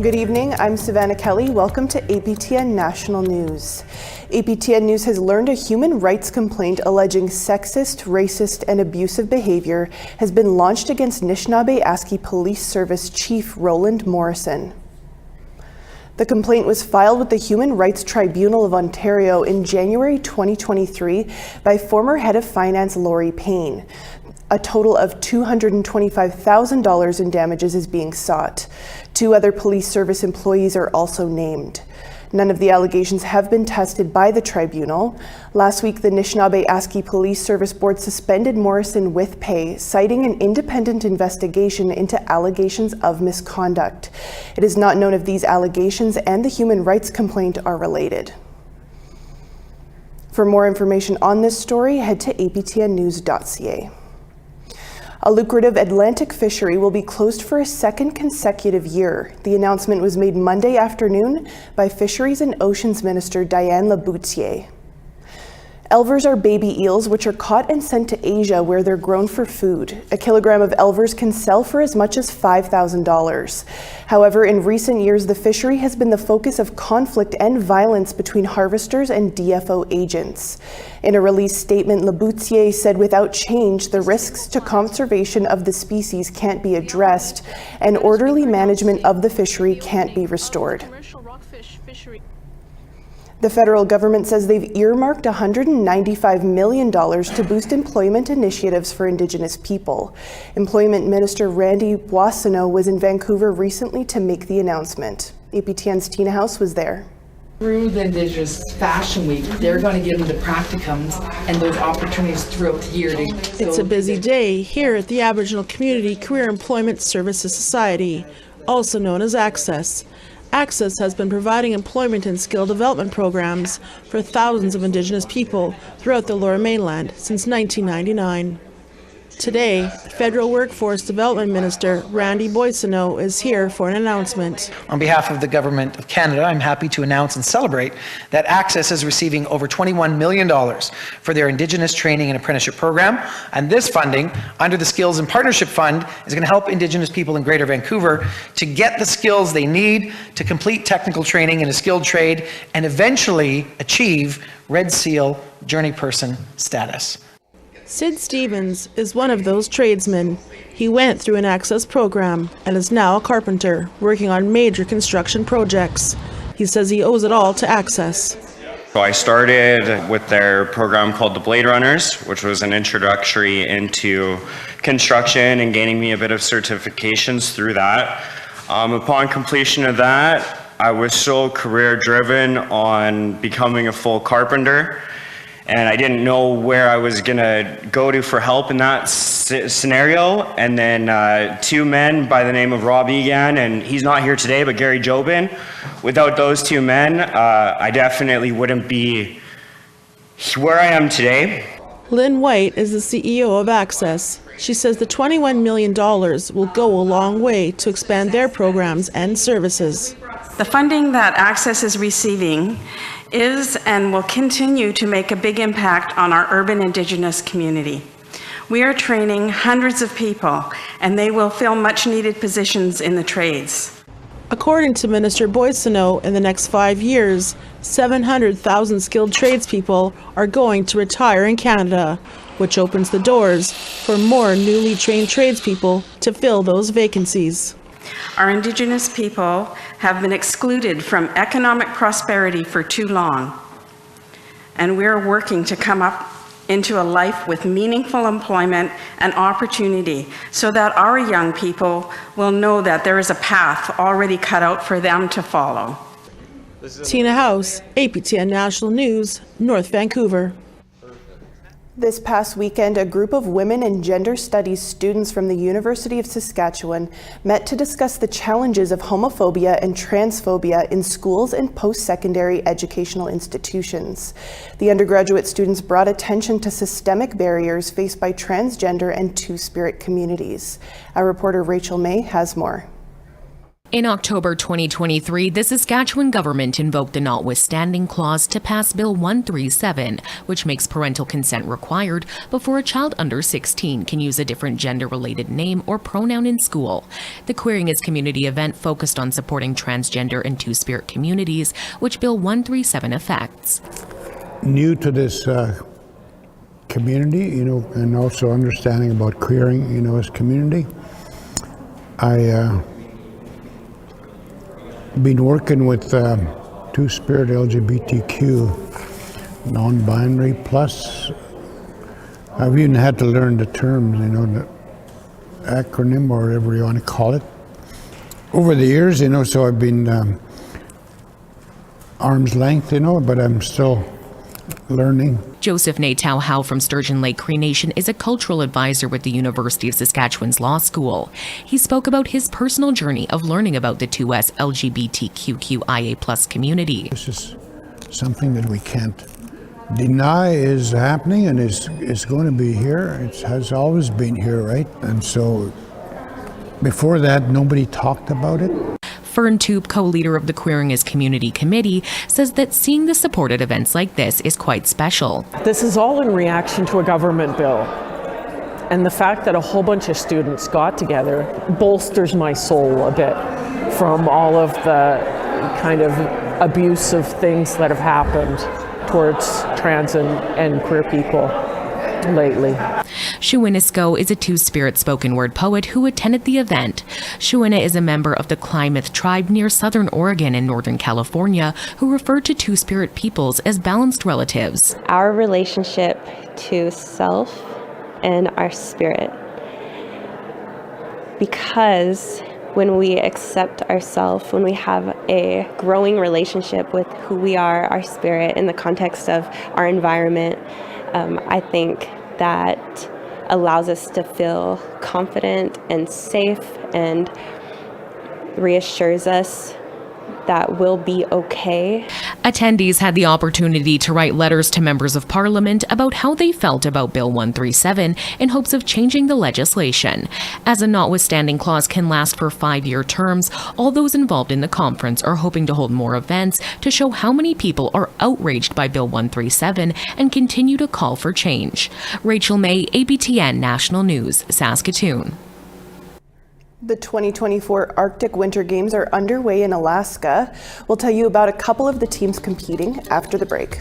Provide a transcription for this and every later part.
Good evening, I'm Savannah Kelly. Welcome to APTN National News. APTN News has learned a human rights complaint alleging sexist, racist, and abusive behavior has been launched against Nishnawbe Aski Police Service Chief Roland Morrison. The complaint was filed with the Human Rights Tribunal of Ontario in January 2023 by former Head of Finance Lori Payne. A total of $225,000 in damages is being sought. 2 other police service employees are also named. None of the allegations have been tested by the tribunal. Last week, the Nishnawbe Aski Police Service Board suspended Morrison with pay, citing an independent investigation into allegations of misconduct. It is not known if these allegations and the human rights complaint are related. For more information on this story, head to aptnnews.ca. A lucrative Atlantic fishery will be closed for a second consecutive year. The announcement was made Monday afternoon by Fisheries and Oceans Minister Diane Laboutier. Elvers are baby eels which are caught and sent to Asia where they're grown for food. A kilogram of elvers can sell for as much as $5,000. However, in recent years, the fishery has been the focus of conflict and violence between harvesters and DFO agents. In a released statement, Laboutier said without change, the risks to conservation of the species can't be addressed and orderly management of the fishery can't be restored. The federal government says they've earmarked $195 million to boost employment initiatives for Indigenous people. Employment Minister Randy Boissonneau was in Vancouver recently to make the announcement. APTN's Tina House was there. Through the Indigenous Fashion Week, they're going to give them the practicums and those opportunities throughout the year. It's a busy day here at the Aboriginal Community Career Employment Services Society, also known as Access. Access has been providing employment and skill development programs for thousands of Indigenous people throughout the Lower Mainland since 1999. Today, Federal Workforce Development Minister Randy Boissonneau is here for an announcement. On behalf of the Government of Canada, I'm happy to announce and celebrate that Access is receiving over $21 million for their Indigenous training and apprenticeship program. And this funding, under the Skills and Partnership Fund, is going to help Indigenous people in Greater Vancouver to get the skills they need to complete technical training in a skilled trade and eventually achieve Red Seal Journey Person status. Sid Stevens is one of those tradesmen. He went through an Access program and is now a carpenter working on major construction projects. He says he owes it all to Access. So I started with their program called the Blade Runners, which was an introductory into construction and gaining me a bit of certifications through that. Upon completion of that, I was so career driven on becoming a full carpenter. And I didn't know where I was going to go to for help in that scenario. And then 2 men by the name of Rob Egan, and he's not here today, but Gary Jobin. Without those 2 men, I definitely wouldn't be where I am today. Lynn White is the CEO of Access. She says the $21 million will go a long way to expand their programs and services. The funding that Access is receiving is and will continue to make a big impact on our urban Indigenous community. We are training hundreds of people, and they will fill much needed positions in the trades. According to Minister Boissonneau, in the next 5 years, 700,000 skilled tradespeople are going to retire in Canada, which opens the doors for more newly trained tradespeople to fill those vacancies. Our Indigenous people have been excluded from economic prosperity for too long, and we're working to come up into a life with meaningful employment and opportunity so that our young people will know that there is a path already cut out for them to follow. Tina House, APTN National News, North Vancouver. This past weekend, a group of women and gender studies students from the University of Saskatchewan met to discuss the challenges of homophobia and transphobia in schools and post-secondary educational institutions. The undergraduate students brought attention to systemic barriers faced by transgender and two-spirit communities. Our reporter Rachel May has more. In October 2023, the Saskatchewan government invoked the notwithstanding clause to pass Bill 137, which makes parental consent required before a child under 16 can use a different gender-related name or pronoun in school. The Queering is Community event focused on supporting transgender and two-spirit communities, which Bill 137 affects. New to this community, and also understanding about queering, as community. I been working with two-spirit LGBTQ, non-binary plus. I've even had to learn the terms, the acronym or whatever you want to call it. Over the years, so I've been arm's length, but I'm still learning. Joseph Natao Howe from Sturgeon Lake Cree Nation is a cultural advisor with the University of Saskatchewan's Law School. He spoke about his personal journey of learning about the 2S LGBTQIA+ community. This is something that we can't deny is happening and is going to be here. It has always been here, right? And so before that, nobody talked about it. Fern Toop, co-leader of the Queering is Community Committee, says that seeing the support at events like this is quite special. This is all in reaction to a government bill. And the fact that a whole bunch of students got together bolsters my soul a bit from all of the kind of abusive things that have happened towards trans and queer people lately. Shuinisko is a two-spirit spoken word poet who attended the event. Shuina is a member of the Klamath tribe near southern Oregon and northern California who refer to two-spirit peoples as balanced relatives. Our relationship to self and our spirit. Because when we accept ourselves, when we have a growing relationship with who we are, our spirit, in the context of our environment, I think that allows us to feel confident and safe and reassures us that we'll be okay. Attendees had the opportunity to write letters to members of Parliament about how they felt about Bill 137 in hopes of changing the legislation. As a notwithstanding clause can last for 5-year terms, all those involved in the conference are hoping to hold more events to show how many people are outraged by Bill 137 and continue to call for change. Rachel May, APTN National News, Saskatoon. The 2024 Arctic Winter Games are underway in Alaska. We'll tell you about a couple of the teams competing after the break.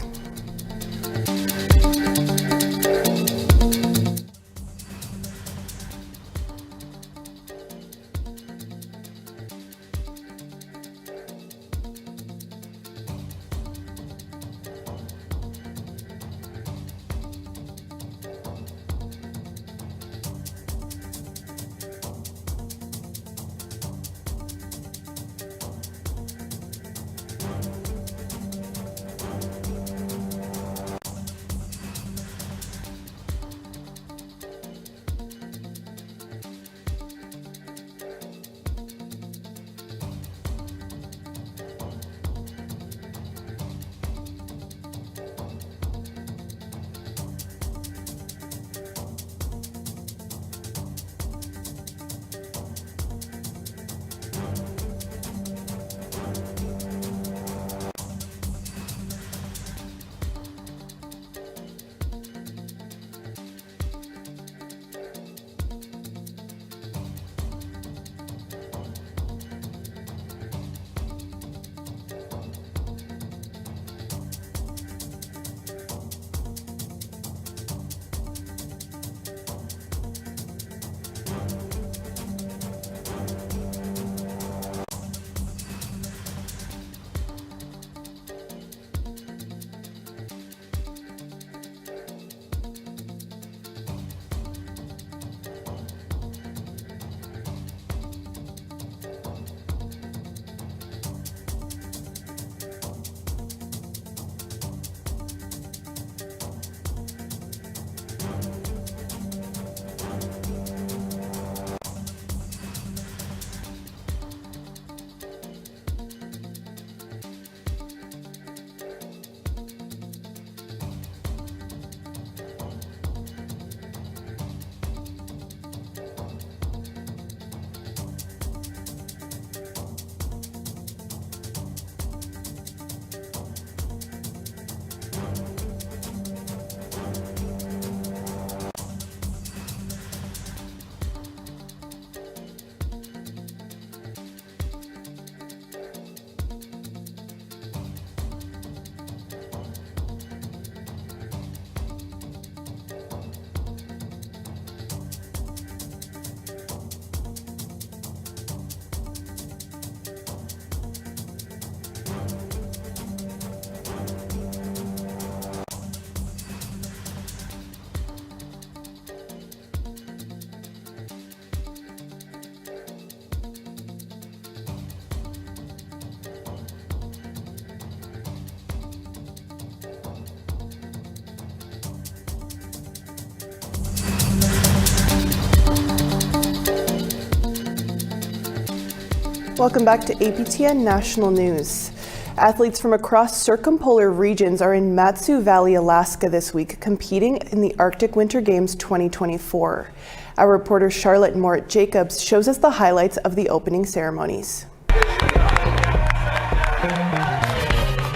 Welcome back to APTN National News. Athletes from across circumpolar regions are in Mat-Su Valley, Alaska this week, competing in the Arctic Winter Games 2024. Our reporter Charlotte Morit-Jacobs shows us the highlights of the opening ceremonies.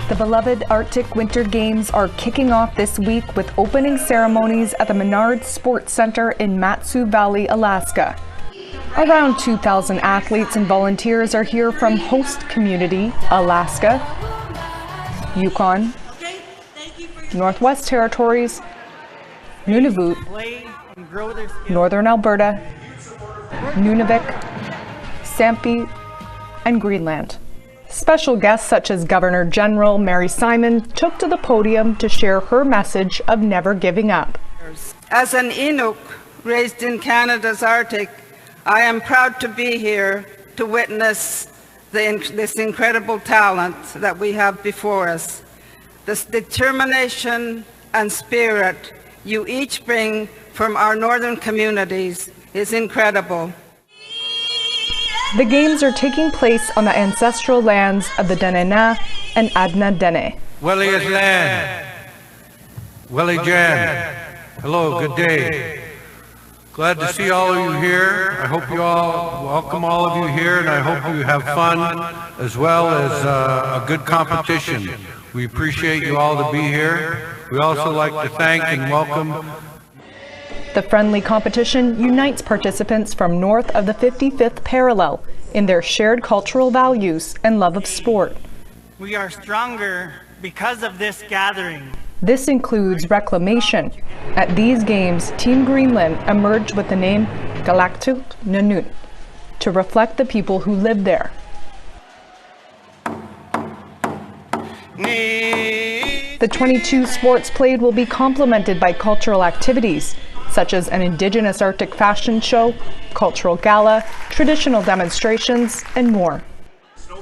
The beloved Arctic Winter Games are kicking off this week with opening ceremonies at the Menard Sports Center in Mat-Su Valley, Alaska. Around 2,000 athletes and volunteers are here from host community, Alaska, Yukon, Northwest Territories, Nunavut, Northern Alberta, Nunavut, Sampi, and Greenland. Special guests such as Governor General Mary Simon took to the podium to share her message of never giving up. As an Inuk raised in Canada's Arctic, I am proud to be here to witness this incredible talent that we have before us. This determination and spirit you each bring from our northern communities is incredible. The games are taking place on the ancestral lands of the Denena and Adna Dene. Welly is land. Welly Jan. Hello, good day. Glad to see all of you here. I hope you all welcome all of you here, and I hope you have fun as well as a good competition. We appreciate you all to be here. We also like to thank and welcome. The friendly competition unites participants from north of the 55th parallel in their shared cultural values and love of sport. We are stronger because of this gathering. This includes reclamation. At these games, Team Greenland emerged with the name Galactic Nunavut to reflect the people who live there. The 22 sports played will be complemented by cultural activities, such as an Indigenous Arctic fashion show, cultural gala, traditional demonstrations, and more.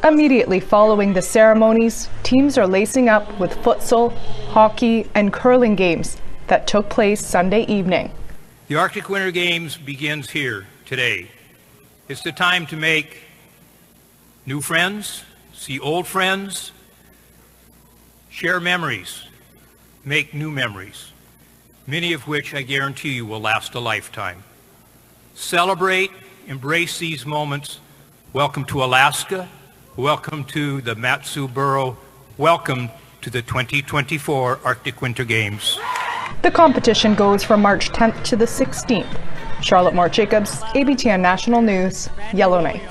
Immediately following the ceremonies, teams are lacing up with futsal, hockey, and curling games that took place Sunday evening. The Arctic Winter Games begins here today. It's the time to make new friends, see old friends, share memories, make new memories, many of which I guarantee you will last a lifetime. Celebrate, embrace these moments. Welcome to Alaska. Welcome to the Mat-Su Borough. Welcome to the 2024 Arctic Winter Games. The competition goes from March 10th to the 16th. Charlotte Morit-Jacobs, APTN National News, Yellowknife.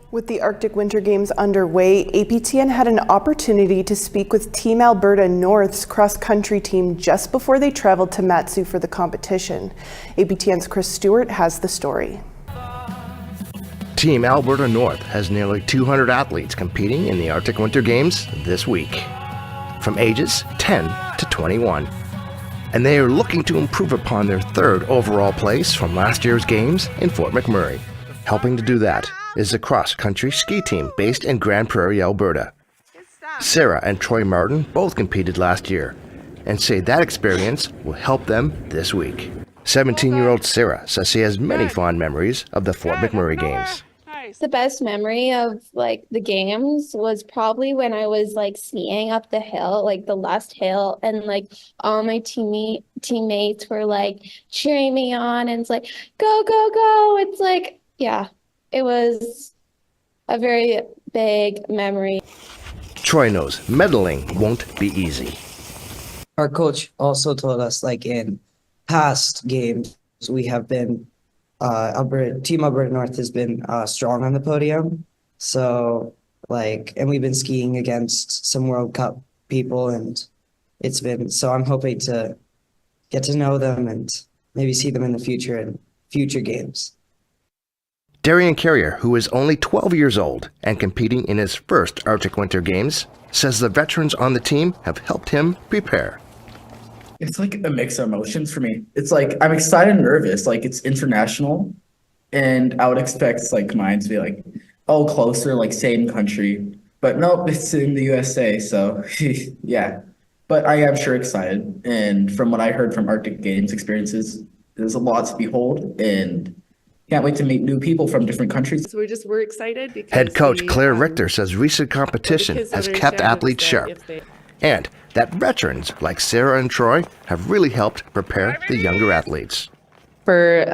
With the Arctic Winter Games underway, APTN had an opportunity to speak with Team Alberta North's cross-country team just before they traveled to Mat-Su for the competition. APTN's Chris Stewart has the story. Team Alberta North has nearly 200 athletes competing in the Arctic Winter Games this week, from ages 10 to 21. And they are looking to improve upon their third overall place from last year's games in Fort McMurray. Helping to do that is the cross-country ski team based in Grand Prairie, Alberta. Sarah and Troy Martin both competed last year and say that experience will help them this week. 17-year-old Sarah says she has many fond memories of the Fort McMurray Games. The best memory of the games was probably when I was skiing up the hill, the last hill, and all my teammates were cheering me on, and it's go, go, go. It's yeah, it was a very big memory. Troy knows medaling won't be easy. Our coach also told us in past games we have been Team Alberta North has been strong on the podium. So and we've been skiing against some World Cup people, and it's been, so I'm hoping to get to know them and maybe see them in the future in future games. Darian Carrier, who is only 12 years old and competing in his first Arctic Winter Games, says the veterans on the team have helped him prepare. It's a mix of emotions for me. It's I'm excited and nervous. It's international, and I would expect mine to be closer, same country. But nope, it's in the USA, so yeah. But I am sure excited, and from what I heard from Arctic Games experiences, there's a lot to behold, and Can't wait to meet new people from different countries. So we're excited because Head coach Claire Richter says recent competition has kept athletes sharp, and that veterans like Sarah and Troy have really helped prepare the younger athletes. For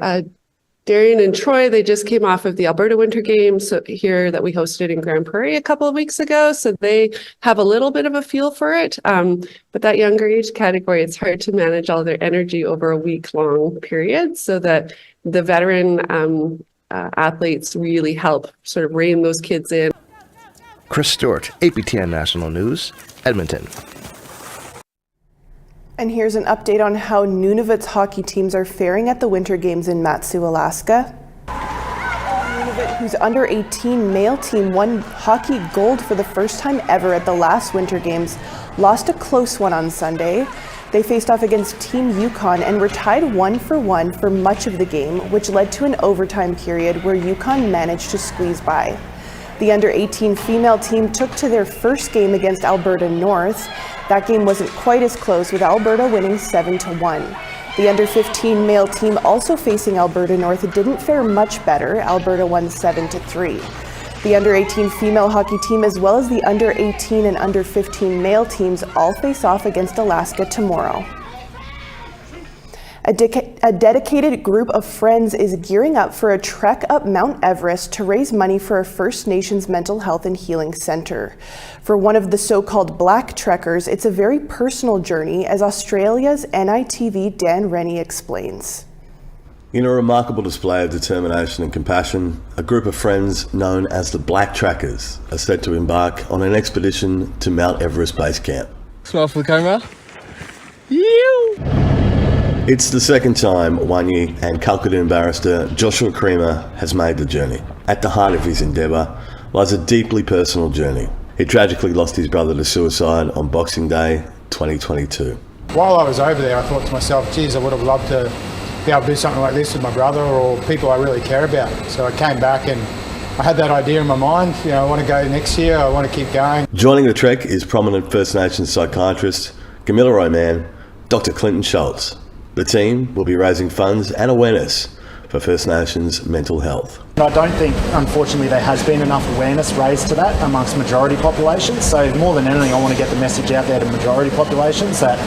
Darian and Troy, they just came off of the Alberta Winter Games here that we hosted in Grand Prairie a couple of weeks ago, so they have a little bit of a feel for it. But that younger age category, it's hard to manage all their energy over a week-long period, so that the veteran athletes really help sort of rein those kids in. Chris Stewart, APTN National News, Edmonton. And here's an update on how Nunavut's hockey teams are faring at the Winter Games in Matsu, Alaska. Nunavut, whose under-18 male team won hockey gold for the first time ever at the last Winter Games, lost a close one on Sunday. They faced off against Team Yukon and were tied 1-1 for much of the game, which led to an overtime period where Yukon managed to squeeze by. The under-18 female team took to their first game against Alberta North. That game wasn't quite as close, with Alberta winning 7-1. The under-15 male team, also facing Alberta North, didn't fare much better. Alberta won 7-3. The under-18 female hockey team, as well as the under-18 and under-15 male teams, all face off against Alaska tomorrow. A dedicated group of friends is gearing up for a trek up Mount Everest to raise money for a First Nations mental health and healing center. For one of the so-called Black trekkers, it's a very personal journey, as Australia's NITV Dan Rennie explains. In a remarkable display of determination and compassion, a group of friends known as the Black Trackers are set to embark on an expedition to Mount Everest Base Camp. Smile for the camera. It's the second time Wanyi and Calcutta barrister Joshua Creamer has made the journey. At the heart of his endeavour lies a deeply personal journey. He tragically lost his brother to suicide on Boxing Day 2022. While I was over there, I thought to myself, geez, I would have loved to be able to do something like this with my brother or people I really care about. So I came back and I had that idea in my mind, I want to go next year, I want to keep going. Joining the trek is prominent First Nations psychiatrist Camilla Roman, Dr. Clinton Schultz. The team will be raising funds and awareness for First Nations mental health. I don't think, unfortunately, there has been enough awareness raised to that amongst majority populations. So more than anything, I want to get the message out there to majority populations that,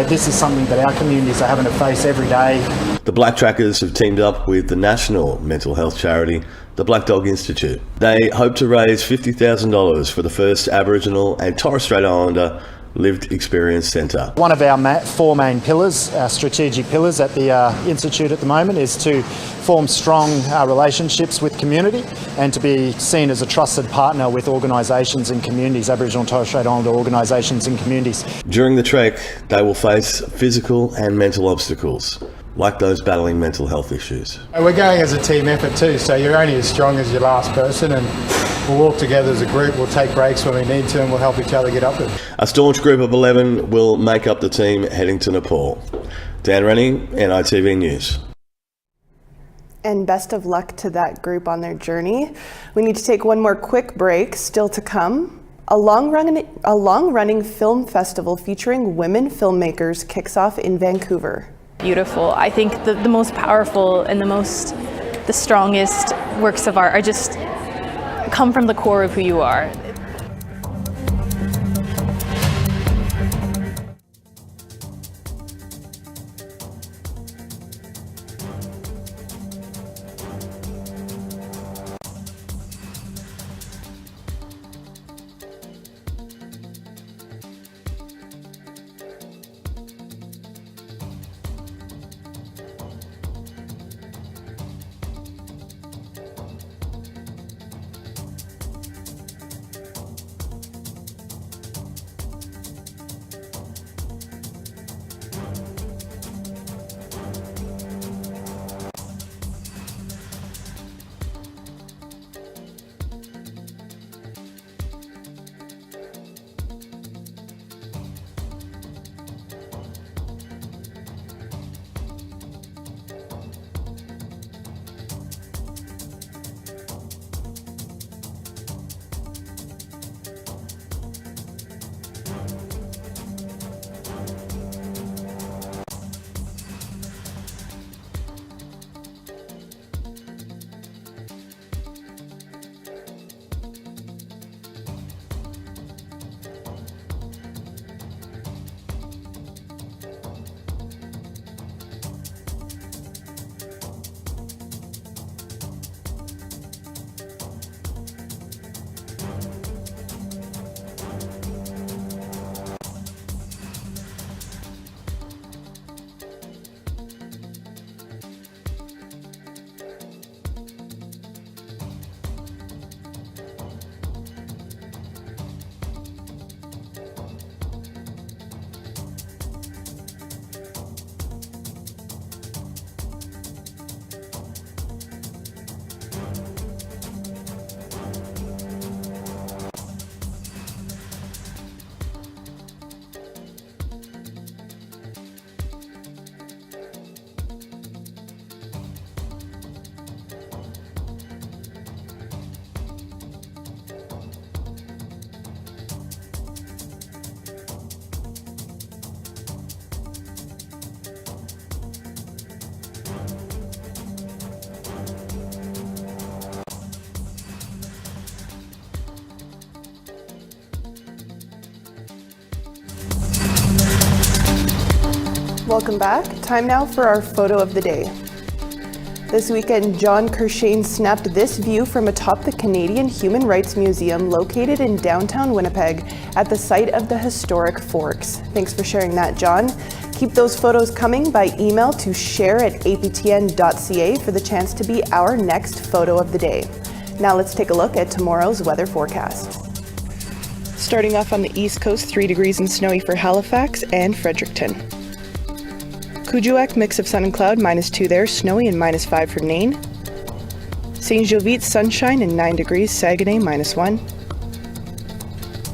this is something that our communities are having to face every day. The Black Trackers have teamed up with the national mental health charity, the Black Dog Institute. They hope to raise $50,000 for the first Aboriginal and Torres Strait Islander Lived Experience Centre. One of our four main pillars, our strategic pillars at the Institute at the moment, is to form strong relationships with community and to be seen as a trusted partner with organisations and communities, Aboriginal and Torres Strait Islander organisations and communities. During the trek, they will face physical and mental obstacles, like those battling mental health issues. We're going as a team effort too, so you're only as strong as your last person, and we'll walk together as a group, we'll take breaks when we need to, and we'll help each other get up there. A staunch group of 11 will make up the team heading to Nepal. Dan Rennie, NITV News. And best of luck to that group on their journey. We need to take one more quick break. Still to come, a long-running film festival featuring women filmmakers kicks off in Vancouver. Beautiful. I think the most powerful and the strongest works of art are just come from the core of who you are. Welcome back. Time now for our photo of the day. This weekend, John Kershane snapped this view from atop the Canadian Human Rights Museum located in downtown Winnipeg at the site of the historic Forks. Thanks for sharing that, John. Keep those photos coming by email to share@aptn.ca for the chance to be our next photo of the day. Now let's take a look at tomorrow's weather forecast. Starting off on the east coast, 3 degrees and snowy for Halifax and Fredericton. Kuujjuaq, mix of sun and cloud, -2 there, snowy and -5 for Nain. St. Jovite, sunshine and 9 degrees, Saguenay, -1.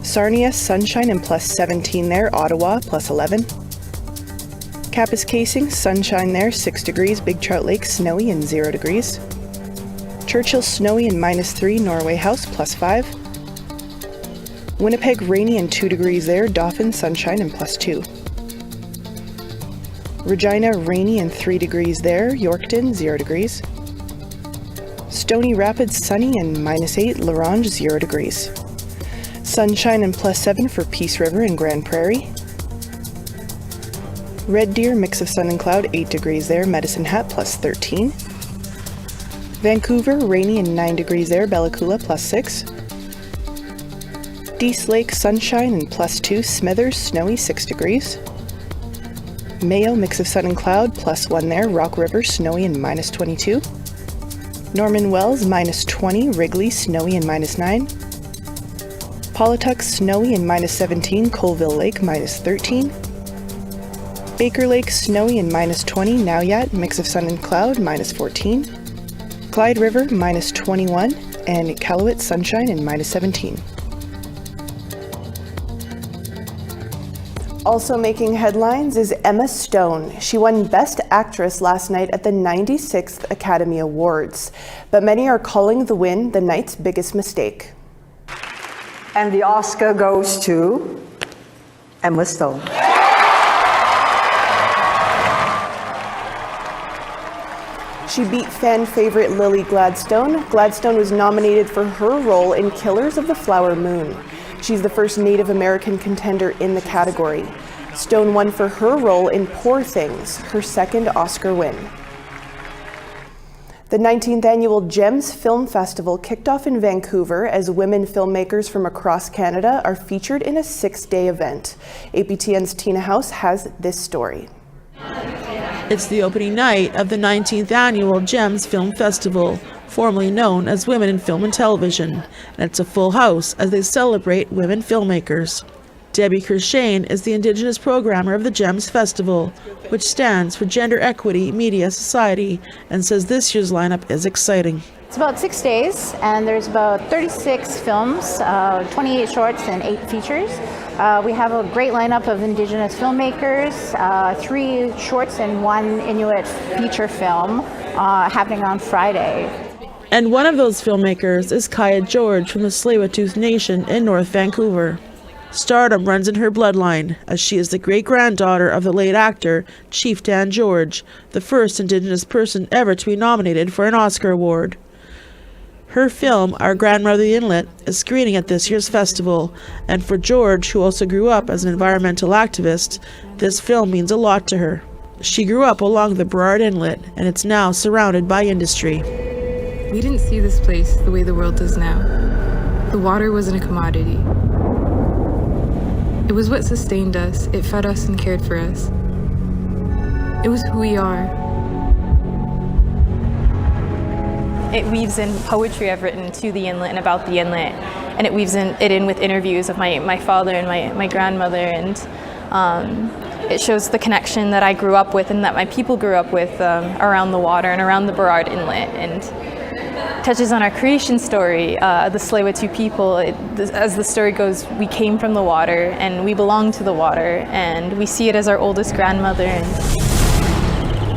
Sarnia, sunshine and +17 there, Ottawa, +11. Kapuskasing, sunshine there, 6 degrees, Big Trout Lake, snowy and 0 degrees. Churchill, snowy and -3, Norway House, +5. Winnipeg, rainy and 2 degrees there, Dauphin, sunshine and +2. Regina, rainy and 3 degrees there, Yorkton, 0 degrees. Stony Rapids, sunny and -8, La Ronge, 0 degrees. Sunshine and +7 for Peace River and Grand Prairie. Red Deer, mix of sun and cloud, 8 degrees there, Medicine Hat, +13. Vancouver, rainy and 9 degrees there, Bella Coola, +6. Dease Lake, sunshine and +2, Smithers, snowy, 6 degrees. Mayo, mix of sun and cloud, +1 there, Rock River, snowy and -22. Norman Wells, -20, Wrigley, snowy and -9. Paulatuck, snowy and -17, Colville Lake, -13. Baker Lake, snowy and -20, Nauyat, mix of sun and cloud, -14. Clyde River, -21, and Iqaluit, sunshine and -17. Also making headlines is Emma Stone. She won Best Actress last night at the 96th Academy Awards, but many are calling the win the night's biggest mistake. And the Oscar goes to Emma Stone. She beat fan favorite Lily Gladstone. Gladstone was nominated for her role in Killers of the Flower Moon. She's the first Native American contender in the category. Stone won for her role in Poor Things, her second Oscar win. The 19th annual GEMS Film Festival kicked off in Vancouver as women filmmakers from across Canada are featured in a 6-day event. APTN's Tina House has this story. It's the opening night of the 19th annual GEMS Film Festival, formerly known as Women in Film and Television, and it's a full house as they celebrate women filmmakers. Debbie Kershane is the Indigenous programmer of the GEMS Festival, which stands for Gender Equity Media Society, and says this year's lineup is exciting. It's about 6 days, and there's about 36 films, 28 shorts and 8 features. We have a great lineup of Indigenous filmmakers, 3 shorts and 1 Inuit feature film happening on Friday. And one of those filmmakers is Kaya George from the Tsleil-Waututh Nation in North Vancouver. Stardom runs in her bloodline, as she is the great-granddaughter of the late actor Chief Dan George, the first Indigenous person ever to be nominated for an Oscar award. Her film, Our Grandmother Inlet, is screening at this year's festival, and for George, who also grew up as an environmental activist, this film means a lot to her. She grew up along the Burrard Inlet, and it's now surrounded by industry. We didn't see this place the way the world does now. The water wasn't a commodity. It was what sustained us. It fed us and cared for us. It was who we are. It weaves in poetry I've written to the inlet and about the inlet, and it weaves it in with interviews of my father and my grandmother, and it shows the connection that I grew up with and that my people grew up with around the water and around the Burrard Inlet, and touches on our creation story, the Tsleil-Waututh people. As the story goes, we came from the water and we belong to the water, and we see it as our oldest grandmother.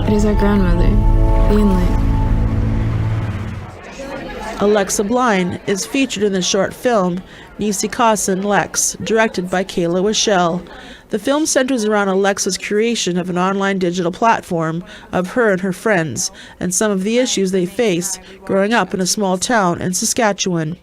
It is our grandmother, the inlet. Alexa Blind is featured in the short film Nisi Kasan Lex, directed by Kayla Wischel. The film centers around Alexa's creation of an online digital platform of her and her friends, and some of the issues they face growing up in a small town in Saskatchewan.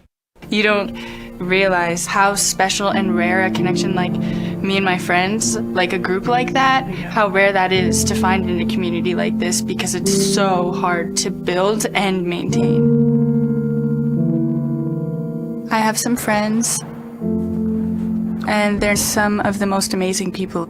You don't realize how special and rare a connection like me and my friends, like a group like that, how rare that is to find in a community like this because it's so hard to build and maintain. I have some friends, and they're some of the most amazing people.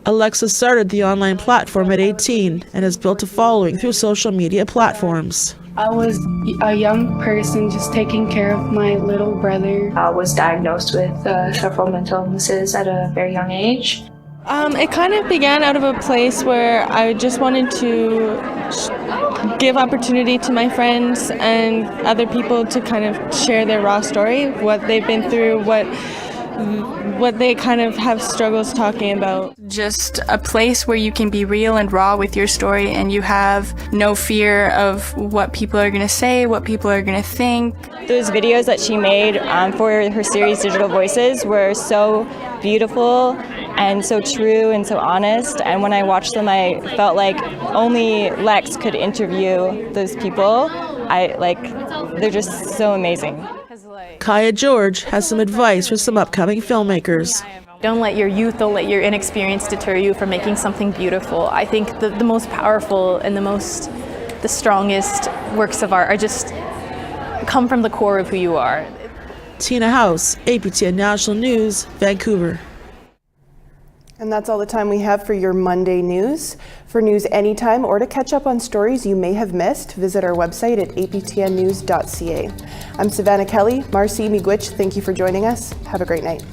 Alexa started the online platform at 18 and has built a following through social media platforms. I was a young person just taking care of my little brother. I was diagnosed with several mental illnesses at a very young age. It kind of began out of a place where I just wanted to give opportunity to my friends and other people to kind of share their raw story, what they've been through, what they kind of have struggles talking about. Just a place where you can be real and raw with your story and you have no fear of what people are going to say, what people are going to think. Those videos that she made for her series Digital Voices were so beautiful and so true and so honest, and when I watched them I felt like only Lex could interview those people. They're just so amazing. Kaya George has some advice for some upcoming filmmakers. Don't let your youth, don't let your inexperience deter you from making something beautiful. I think the most powerful and the strongest works of art are just come from the core of who you are. Tina House, APTN National News, Vancouver. And that's all the time we have for your Monday news. For news anytime or to catch up on stories you may have missed, visit our website at aptnnews.ca. I'm Savannah Kelly. Marcy Miigwech, thank you for joining us. Have a great night.